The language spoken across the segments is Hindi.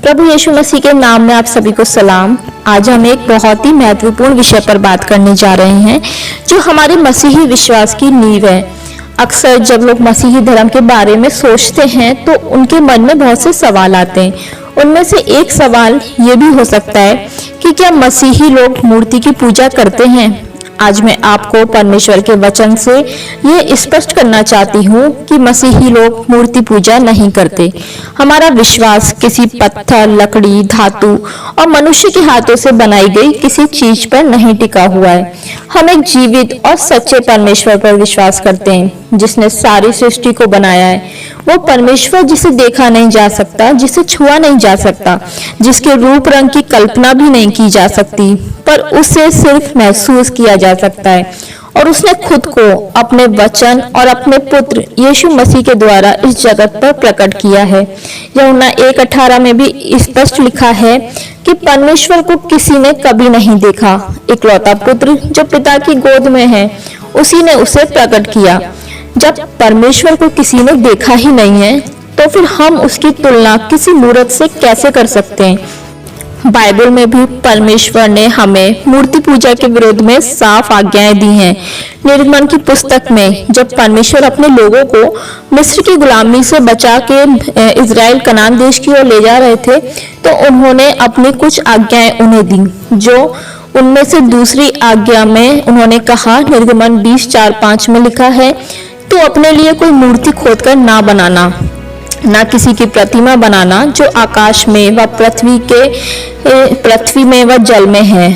प्रभु यीशु मसीह के नाम में आप सभी को सलाम। आज हम एक बहुत ही महत्वपूर्ण विषय पर बात करने जा रहे हैं जो हमारे मसीही विश्वास की नींव है। अक्सर जब लोग मसीही धर्म के बारे में सोचते हैं तो उनके मन में बहुत से सवाल आते हैं। उनमें से एक सवाल ये भी हो सकता है कि क्या मसीही लोग मूर्ति की पूजा करते हैं। आज मैं आपको परमेश्वर के वचन से ये स्पष्ट करना चाहती हूँ कि मसीही लोग मूर्ति पूजा नहीं करते। हमारा विश्वास किसी पत्थर, लकड़ी, धातु और मनुष्य के हाथों से बनाई गई किसी चीज पर नहीं टिका हुआ है। हम एक जीवित और सच्चे परमेश्वर पर विश्वास करते हैं जिसने सारी सृष्टि को बनाया है। वो परमेश्वर जिसे देखा नहीं जा सकता, जिसे छुआ नहीं जा सकता, जिसके रूप रंग की कल्पना भी नहीं की जा सकती, पर उसे सिर्फ महसूस किया जा सकता है। और उसने खुद को अपने वचन और अपने पुत्र यीशु मसीह के द्वारा इस जगत पर प्रकट किया है। यूहन्ना 1:18 में भी स्पष्ट लिखा है कि परमेश्वर को किसी ने कभी नहीं देखा, इकलौता पुत्र जो पिता की गोद में है उसी ने उसे प्रकट किया। जब परमेश्वर को किसी ने देखा ही नहीं है तो फिर हम उसकी तुलना किसी मूर्त से कैसे कर सकते हैं। बाइबल में भी परमेश्वर ने हमें मूर्ति पूजा के विरोध में साफ आज्ञाएं दी हैं। निर्गमन की पुस्तक में जब परमेश्वर अपने लोगों को मिस्र की गुलामी से बचा के इजराइल कनान देश की ओर ले जा रहे थे तो उन्होंने अपनी कुछ आज्ञाएं उन्हें दी। जो उनमें से दूसरी आज्ञा में उन्होंने कहा, निर्गमन 20:4-5 में लिखा है, तू अपने लिए कोई मूर्ति खोदकर ना बनाना, ना किसी की प्रतिमा बनाना जो आकाश में व पृथ्वी में व जल में है।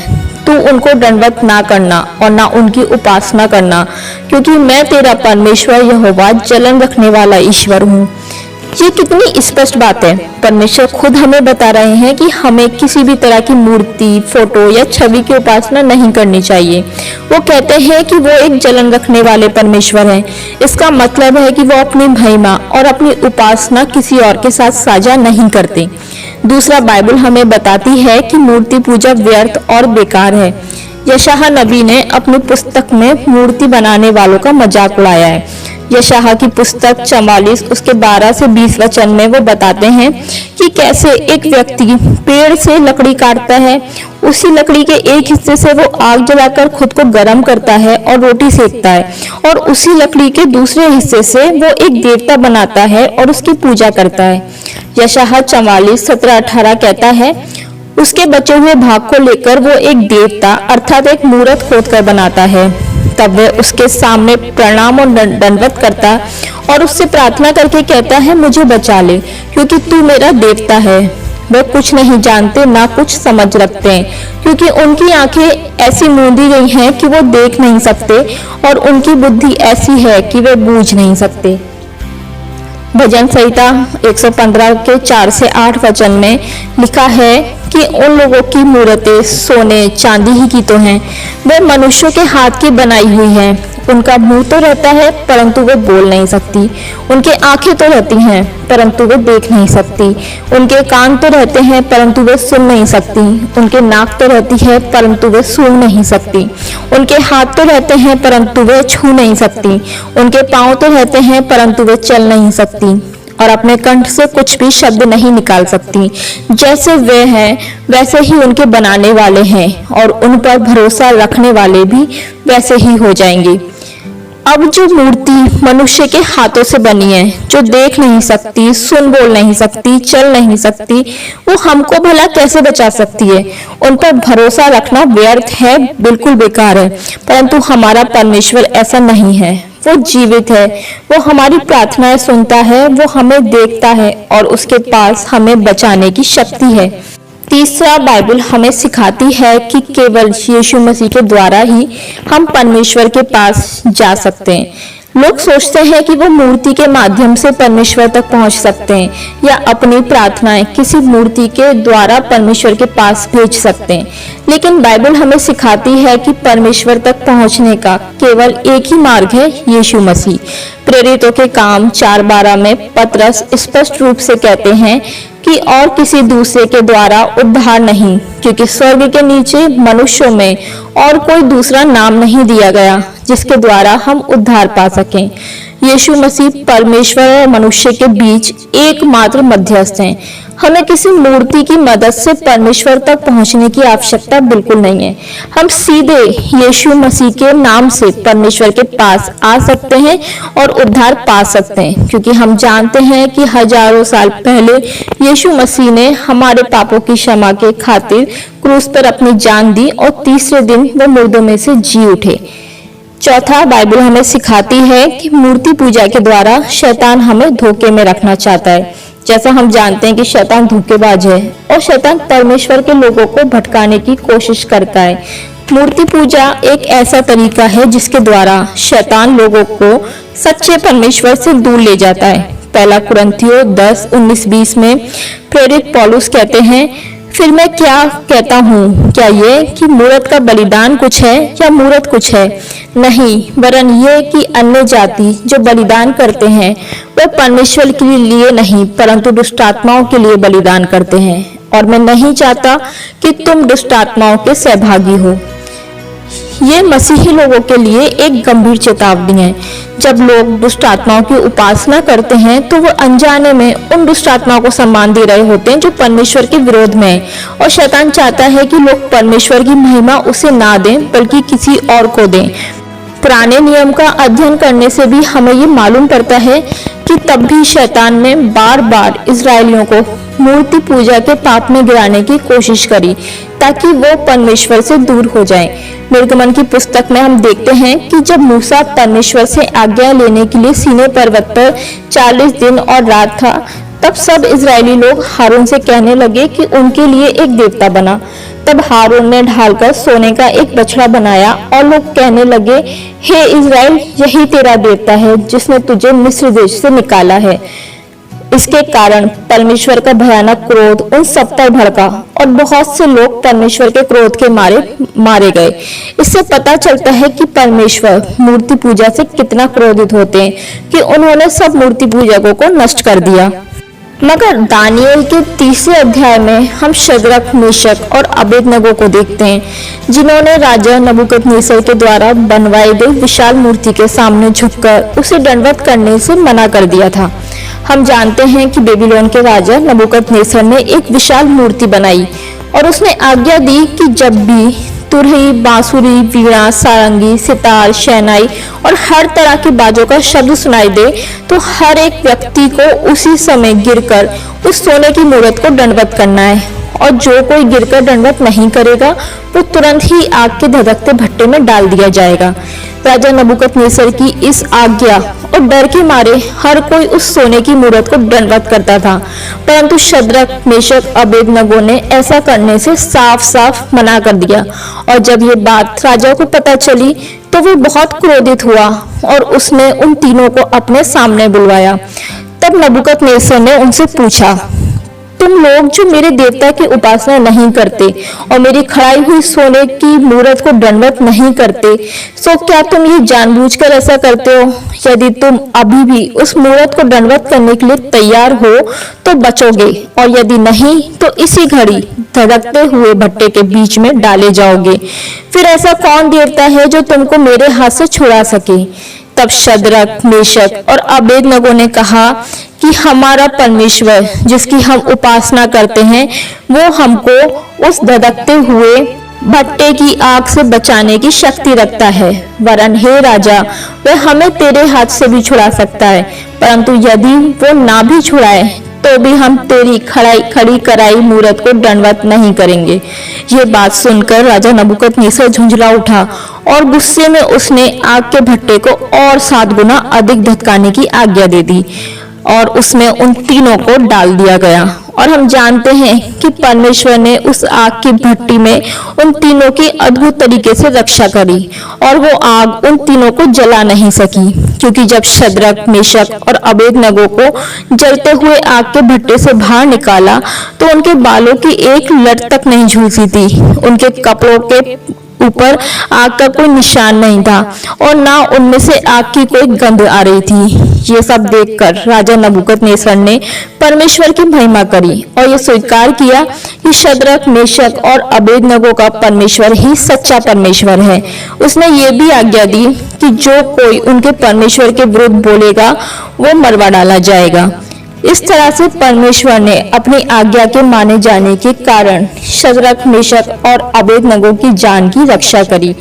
तू उनको दंडवत ना करना और ना उनकी उपासना करना, क्योंकि मैं तेरा परमेश्वर यहोवा जलन रखने वाला ईश्वर हूँ। ये कितनी स्पष्ट बात है। परमेश्वर खुद हमें बता रहे हैं कि हमें किसी भी तरह की मूर्ति, फोटो या छवि की उपासना नहीं करनी चाहिए। वो कहते हैं कि वो एक जलन रखने वाले परमेश्वर हैं। इसका मतलब है कि वो अपनी महिमा और अपनी उपासना किसी और के साथ साझा नहीं करते। दूसरा, बाइबल हमें बताती है कि मूर्ति पूजा व्यर्थ और बेकार है। यशायाह नबी ने अपनी पुस्तक में मूर्ति बनाने वालों का मजाक उड़ाया है। यशायाह की पुस्तक 44 उसके 12 से 20 वचन में वो बताते हैं कि कैसे एक व्यक्ति पेड़ से लकड़ी काटता है, उसी लकड़ी के एक हिस्से से वो आग जलाकर खुद को गर्म करता है और रोटी सेकता है, और उसी लकड़ी के दूसरे हिस्से से वो एक देवता बनाता है और उसकी पूजा करता है। यशायाह 44:17-18 कहता है, उसके बचे हुए भाग को लेकर वो एक देवता अर्थात एक मूर्त खोदकर बनाता है। तब वह उसके सामने प्रणाम और दंडवत करता और उससे प्रार्थना करके कहता है, मुझे बचा ले क्योंकि तू मेरा देवता है। वे कुछ नहीं जानते ना कुछ समझ रखते हैं, क्योंकि उनकी आंखें ऐसी मूंदी गई हैं कि वो देख नहीं सकते और उनकी बुद्धि ऐसी है कि वे बूझ नहीं सकते। भजन संहिता 115 के 4 से 8 वचन में लिखा है कि उन लोगों की मूर्तें सोने चांदी ही की तो हैं, वे मनुष्यों के हाथ की बनाई हुई हैं। उनका मुंह तो रहता है परंतु वे बोल नहीं सकती, उनके आंखें तो रहती हैं परंतु वे देख नहीं सकती, उनके कान तो रहते हैं परंतु वे सुन नहीं सकती, उनके नाक तो रहती है परंतु वे सूंघ नहीं सकती, उनके हाथ तो रहते हैं परंतु वे छू नहीं सकती, उनके पांव तो रहते हैं परंतु वे चल नहीं सकती, और अपने कंठ से कुछ भी शब्द नहीं निकाल सकती। जैसे वे हैं वैसे ही उनके बनाने वाले हैं, और उन पर भरोसा रखने वाले भी वैसे ही हो जाएंगे। अब जो मूर्ति मनुष्य के हाथों से बनी है, जो देख नहीं सकती, सुन बोल नहीं सकती, चल नहीं सकती, वो हमको भला कैसे बचा सकती है। उन पर भरोसा रखना व्यर्थ है, बिल्कुल बेकार है। परंतु हमारा परमेश्वर ऐसा नहीं है। वो जीवित है, वो हमारी प्रार्थनाएं सुनता है, वो हमें देखता है और उसके पास हमें बचाने की शक्ति है। तीसरा, बाइबल हमें सिखाती है कि केवल यीशु मसीह के द्वारा ही हम परमेश्वर के पास जा सकते हैं। लोग सोचते हैं कि वो मूर्ति के माध्यम से परमेश्वर तक पहुंच सकते हैं या अपनी प्रार्थनाएं किसी मूर्ति के द्वारा परमेश्वर के पास भेज सकते हैं, लेकिन बाइबल हमें सिखाती है कि परमेश्वर तक पहुंचने का केवल एक ही मार्ग है, यीशु मसीह। प्रेरितों के काम 4:12 में पतरस स्पष्ट रूप से कहते हैं कि और किसी दूसरे के द्वारा उद्धार नहीं, क्योंकि स्वर्ग के नीचे मनुष्यों में और कोई दूसरा नाम नहीं दिया गया जिसके द्वारा हम उद्धार पा सकें। यीशु मसीह परमेश्वर और मनुष्य के बीच एकमात्र मध्यस्थ हैं। हमें किसी मूर्ति की मदद से परमेश्वर तक पहुंचने की आवश्यकता बिल्कुल नहीं है। हम सीधे यीशु मसीह के नाम से परमेश्वर के पास आ सकते हैं और उद्धार पा सकते हैं, क्योंकि हम जानते हैं कि हजारों साल पहले यीशु मसीह ने हमारे पापों की क्षमा के खातिर क्रूस पर अपनी जान दी और तीसरे दिन वो मुर्दों में से जी उठे। चौथा, बाइबल हमें सिखाती है कि मूर्ति पूजा के द्वारा शैतान हमें धोखे में रखना चाहता है। जैसा हम जानते हैं कि शैतान धोखेबाज है और शैतान परमेश्वर के लोगों को भटकाने की कोशिश करता है। मूर्ति पूजा एक ऐसा तरीका है जिसके द्वारा शैतान लोगों को सच्चे परमेश्वर से दूर ले जाता है। पहला कुरिन्थियों 10:19-20 में प्रेरित पौलुस कहते हैं, फिर मैं क्या कहता हूँ, क्या ये कि मूरत का बलिदान कुछ है या मूरत कुछ है? नहीं, वरन ये कि अन्य जाति जो बलिदान करते हैं वे परमेश्वर के लिए नहीं परंतु दुष्ट आत्माओं के लिए बलिदान करते हैं, और मैं नहीं चाहता कि तुम दुष्ट आत्माओं के सहभागी हो। ये मसीही लोगों के लिए एक गंभीर चेतावनी है। जब लोग दुष्ट आत्माओं की उपासना करते हैं तो वो अनजाने में उन दुष्ट आत्माओं को सम्मान दे रहे होते हैं जो परमेश्वर के विरोध में है, और शैतान चाहता है कि लोग परमेश्वर की महिमा उसे ना दें बल्कि किसी और को दें। पुराने नियम का अध्ययन करने से भी हमें ये मालूम पड़ता है कि तब भी शैतान ने बार बार इस्राएलियों को मूर्ति पूजा के पाप में गिराने की कोशिश करी ताकि वो परमेश्वर से दूर हो जाएं। निर्गमन की पुस्तक में हम देखते हैं कि जब मूसा परमेश्वर से आज्ञा लेने के लिए सीनै पर्वत पर 40 दिन और रात था, तब सब इजरायली लोग हारून से कहने लगे कि उनके लिए एक देवता बना। तब हारून ने ढालकर सोने का एक बछड़ा बनाया और लोग कहने लगे, हे इजराइल, यही तेरा देवता है जिसने तुझे मिस्र देश से निकाला है। इसके कारण परमेश्वर का भयानक क्रोध उन सब पर भड़का और बहुत से लोग परमेश्वर के क्रोध के मारे गए। इससे पता चलता है कि परमेश्वर मूर्ति पूजा से कितना क्रोधित होते हैं कि उन्होंने सब मूर्ति पूजकों को नष्ट कर दिया। मगर दानिएल के 3 अध्याय में हम शद्रक, मेशक और अबेदनगो को देखते हैं, जिन्होंने राजा नबूकदनेस्सर के द्वारा बनवाई गई विशाल मूर्ति के सामने झुककर उसे दंडवत करने से मना कर दिया था। हम जानते हैं कि बेबीलोन के राजा नबूकदनेस्सर ने एक विशाल मूर्ति बनाई और उसने आज्ञा दी कि जब भी तुरही, बांसुरी, वीणा, सारंगी, सितार, शहनाई और हर तरह के बाजों का शब्द सुनाई दे तो हर एक व्यक्ति को उसी समय गिरकर उस सोने की मूरत को दंडवत करना है, और जो कोई गिरकर दंडवत नहीं करेगा वो तुरंत ही आग के धधकते भट्टे में डाल दिया जाएगा। राजा नबूकदनेस्सर की इस आज्ञा और डर के मारे हर कोई उस सोने की मूरत को दंडवत करता था, परंतु शद्रक, मेशक, अबेदनगो ने ऐसा करने से साफ साफ मना कर दिया। और जब ये बात राजा को पता चली तो वो बहुत क्रोधित हुआ और उसने उन तीनों को अपने सामने बुलवाया। तब नबूकदनेस्सर ने उनसे पूछा, तुम लोग जो मेरे देवता की उपासना नहीं करते और मेरी खड़ाई हुई सोने की मूरत को दंडवत नहीं करते, सो क्या तुम ये जानबूझकर ऐसा करते हो? यदि तुम अभी भी उस मूरत को दंडवत करने के लिए तैयार हो तो बचोगे, और यदि नहीं तो इसी घड़ी धधकते हुए भट्टे के बीच में डाले जाओगे। फिर ऐसा कौन देवता है जो तुमको मेरे हाथ से छुड़ा सके? तब शद्रक, मेशक और अबेदनगो ने कहा कि हमारा परमेश्वर जिसकी हम उपासना करते हैं वो हमको उस धधकते हुए भट्टे की आग से बचाने की शक्ति रखता है, वरन हे राजा, वह हमें तेरे हाथ से भी छुड़ा सकता है, परंतु यदि वो ना भी छुड़ाए तो भी हम तेरी खड़ी कराई मूरत को दंडवत नहीं करेंगे। ये बात सुनकर राजा नबूकदनेस्सर झुंझला उठा और गुस्से में उसने आग के भट्टे को और 7 गुना अधिक धधकाने की आज्ञा दे दी और उसमें उन तीनों को डाल दिया गया। और हम जानते हैं कि परमेश्वर ने उस आग की भट्टी में उन तीनों की अद्भुत तरीके से रक्षा करी और वो आग उन तीनों को जला नहीं सकी, क्योंकि जब शद्रक, मेशक और अबेदनगो को जलते हुए आग के भट्टे से बाहर निकाला तो उनके बालों की एक लट तक नहीं झुलसी थी, उनके कपड़ों के ऊपर आग का कोई निशान नहीं था और ना उनमें से आग की कोई गंध आ रही थी। ये सब देखकर राजा नबूकदनेस्सर ने परमेश्वर की महिमा करी और ये स्वीकार किया कि शद्रक, मेशक और अबेदनगो का परमेश्वर ही सच्चा परमेश्वर है। उसने ये भी आज्ञा दी कि जो कोई उनके परमेश्वर के विरुद्ध बोलेगा वो मरवा डाला जाएगा। इस तरह से परमेश्वर ने अपनी आज्ञा के माने जाने के कारण शद्रक, मेशक और अबेदनगो की जान की रक्षा करी।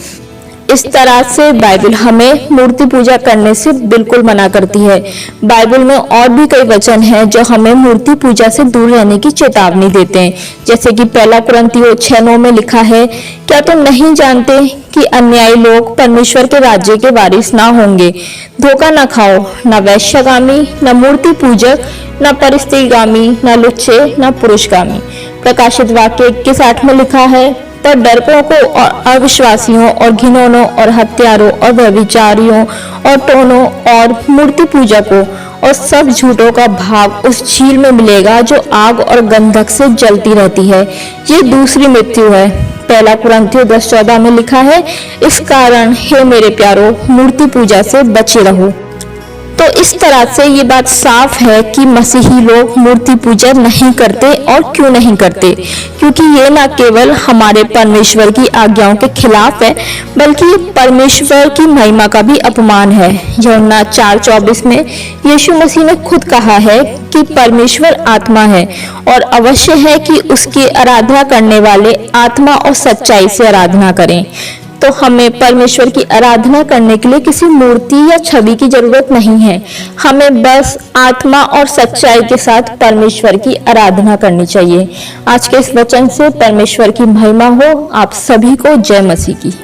इस तरह से बाइबल हमें मूर्ति पूजा करने से बिल्कुल मना करती है। बाइबल में और भी कई वचन हैं जो हमें मूर्ति पूजा से दूर रहने की चेतावनी देते हैं, जैसे कि 1 कुरिन्थियों 6:9 में लिखा है, क्या तुम नहीं जानते कि अन्यायी लोग परमेश्वर के राज्य के वारिस ना होंगे। धोखा न खाओ, न वैश्यगामी, न मूर्ति पूजक, न परस्त्रीगामी, न लुच्चे, न पुरुषगामी। प्रकाशित वाक्य 21:8 में लिखा है, पर डरपोकों और अविश्वासियों और घिनौनों और हत्यारों और व्यभिचारियों और टोनों और मूर्ति पूजकों और सब झूठों का भाग उस झील में मिलेगा जो आग और गंधक से जलती रहती है। ये दूसरी मृत्यु है। 1 कुरिन्थियों 10:14 में लिखा है, इस कारण हे मेरे प्यारों, मूर्ति पूजा से बचे रहो। तो इस तरह से ये बात साफ है कि मसीही लोग मूर्ति पूजा नहीं करते। और क्यों नहीं करते? क्योंकि ये न केवल हमारे परमेश्वर की आज्ञाओं के खिलाफ है, बल्कि परमेश्वर की महिमा का भी अपमान है। यूहन्ना 4:24 में यीशु मसीह ने खुद कहा है कि परमेश्वर आत्मा है और अवश्य है कि उसकी आराधना करने वाले आत्मा और सच्चाई से आराधना करें। तो हमें परमेश्वर की आराधना करने के लिए किसी मूर्ति या छवि की जरूरत नहीं है। हमें बस आत्मा और सच्चाई के साथ परमेश्वर की आराधना करनी चाहिए। आज के इस वचन से परमेश्वर की महिमा हो। आप सभी को जय मसीह की।